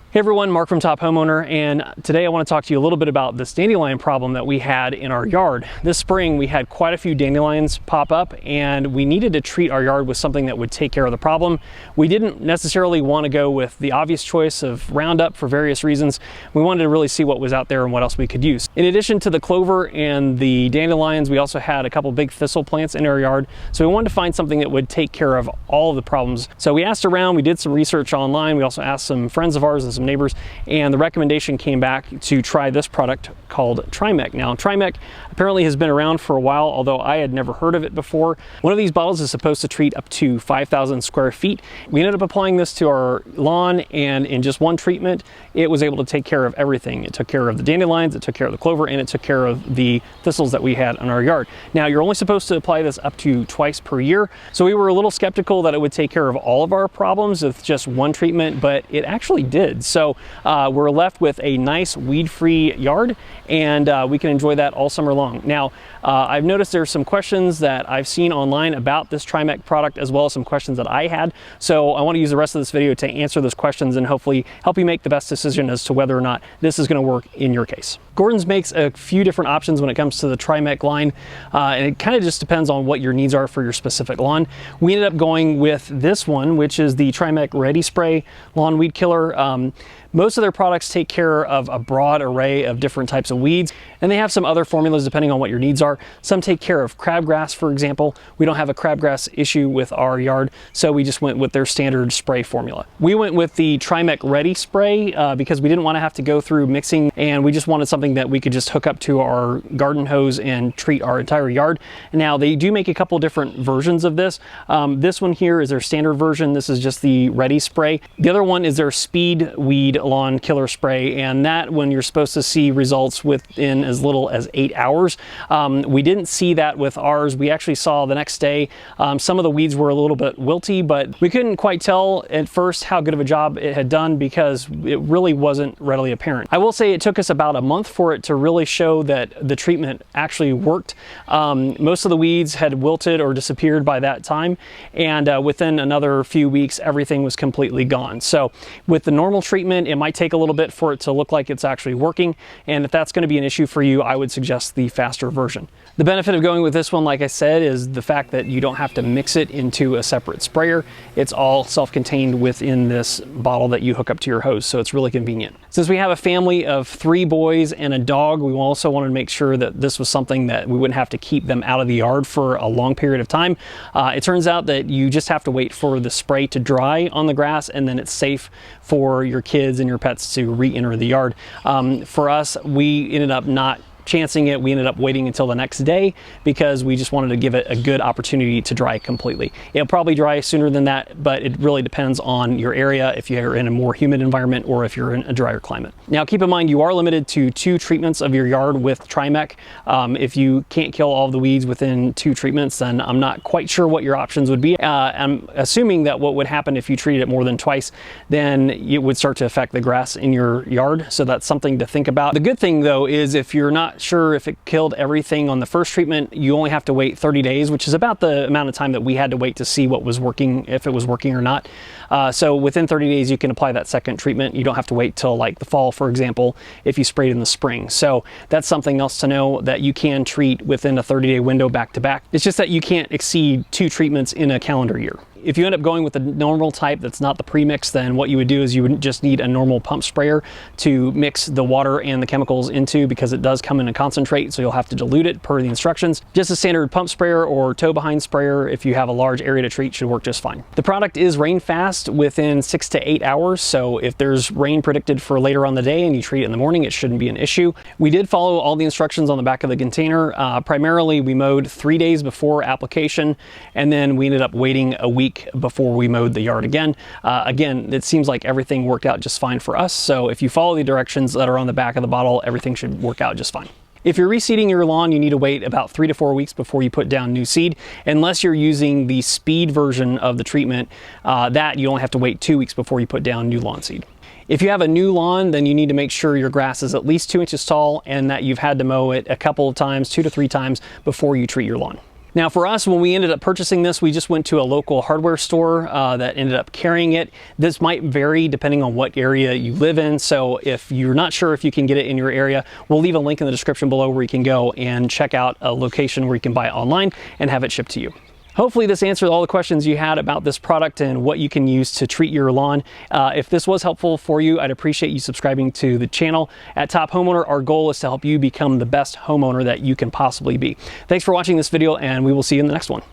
Hey everyone, Mark from Top Homeowner, and today I want to talk to you a little bit about this dandelion problem that we had in our yard. This spring we had quite a few dandelions pop up and we needed to treat our yard with something that would take care of the problem. We didn't necessarily want to go with the obvious choice of Roundup for various reasons. We wanted to really see what was out there and what else we could use. In addition to the clover and the dandelions, we also had a couple big thistle plants in our yard, so we wanted to find something that would take care of all of the problems. So we asked around, we did some research online, we also asked some friends of ours and some neighbors, and the recommendation came back to try this product called Trimec. Now, Trimec apparently has been around for a while, although I had never heard of it before. One of these bottles is supposed to treat up to 5,000 square feet. We ended up applying this to our lawn, and in just one treatment, it was able to take care of everything. It took care of the dandelions, it took care of the clover, and it took care of the thistles that we had in our yard. Now, you're only supposed to apply this up to twice per year, so we were a little skeptical that it would take care of all of our problems with just one treatment, but it actually did. So we're left with a nice weed-free yard, and we can enjoy that all summer long. Now, I've noticed there's some questions that I've seen online about this Trimec product, as well as some questions that I had. So I want to use the rest of this video to answer those questions and hopefully help you make the best decision as to whether or not this is going to work in your case. Gordon's makes a few different options when it comes to the Trimec line, and it kind of just depends on what your needs are for your specific lawn. We ended up going with this one, which is the Trimec Ready Spray Lawn Weed Killer. Most of their products take care of a broad array of different types of weeds, and they have some other formulas depending on what your needs are. Some take care of crabgrass, for example. We don't have a crabgrass issue with our yard, so we just went with their standard spray formula. We went with the Trimec Ready Spray because we didn't want to have to go through mixing, and we just wanted something that we could just hook up to our garden hose and treat our entire yard. Now, they do make a couple different versions of this. This one here is their standard version. This is just the Ready Spray. The other one is their Speed Weed Lawn Killer Spray, and that one you're supposed to see results within as little as 8 hours. We didn't see that with ours. We actually saw the next day some of the weeds were a little bit wilty, but we couldn't quite tell at first how good of a job it had done because it really wasn't readily apparent. I will say it took us about a month for it to really show that the treatment actually worked. Most of the weeds had wilted or disappeared by that time, and within another few weeks everything was completely gone. So with the normal treatment, it might take a little bit for it to look like it's actually working, and if that's going to be an issue for you, I would suggest the faster version. The benefit of going with this one, like I said, is the fact that you don't have to mix it into a separate sprayer. It's all self-contained within this bottle that you hook up to your hose, so it's really convenient. Since we have a family of 3 boys and a dog, we also wanted to make sure that this was something that we wouldn't have to keep them out of the yard for a long period of time. It turns out that you just have to wait for the spray to dry on the grass, and then it's safe for your kids and your pets to re-enter the yard. For us, we ended up not chancing it. We ended up waiting until the next day because we just wanted to give it a good opportunity to dry completely. It'll probably dry sooner than that, but it really depends on your area, if you're in a more humid environment or if you're in a drier climate. Now, keep in mind you are limited to 2 treatments of your yard with Trimec. If you can't kill all of the weeds within 2 treatments, then I'm not quite sure what your options would be. I'm assuming that what would happen if you treated it more than twice, then it would start to affect the grass in your yard, so that's something to think about. The good thing though is if you're not sure if it killed everything on the first treatment, you only have to wait 30 days, which is about the amount of time that we had to wait to see what was working, if it was working or not. So within 30 days, you can apply that second treatment. You don't have to wait till like the fall, for example, if you sprayed in the spring. So that's something else to know, that you can treat within a 30-day window back to back. It's just that you can't exceed 2 treatments in a calendar year. If you end up going with the normal type that's not the premix, then what you would do is you would just need a normal pump sprayer to mix the water and the chemicals into, because it does come in a concentrate, so you'll have to dilute it per the instructions. Just a standard pump sprayer or tow behind sprayer, if you have a large area to treat, should work just fine. The product is rain fast within 6 to 8 hours, so if there's rain predicted for later on the day and you treat it in the morning, it shouldn't be an issue. We did follow all the instructions on the back of the container. Primarily, we mowed 3 days before application, and then we ended up waiting a week before we mowed the yard again. Again, it seems like everything worked out just fine for us, so if you follow the directions that are on the back of the bottle, everything should work out just fine. If you're reseeding your lawn, you need to wait about 3 to 4 weeks before you put down new seed, unless you're using the speed version of the treatment. That you only have to wait 2 weeks before you put down new lawn seed. If you have a new lawn, then you need to make sure your grass is at least 2 inches tall and that you've had to mow it a couple of times, 2 to 3 times, before you treat your lawn. Now for us, when we ended up purchasing this, we just went to a local hardware store that ended up carrying it. This might vary depending on what area you live in. So if you're not sure if you can get it in your area, we'll leave a link in the description below where you can go and check out a location where you can buy it online and have it shipped to you. Hopefully this answered all the questions you had about this product and what you can use to treat your lawn. If this was helpful for you, I'd appreciate you subscribing to the channel. At Top Homeowner, our goal is to help you become the best homeowner that you can possibly be. Thanks for watching this video, and we will see you in the next one.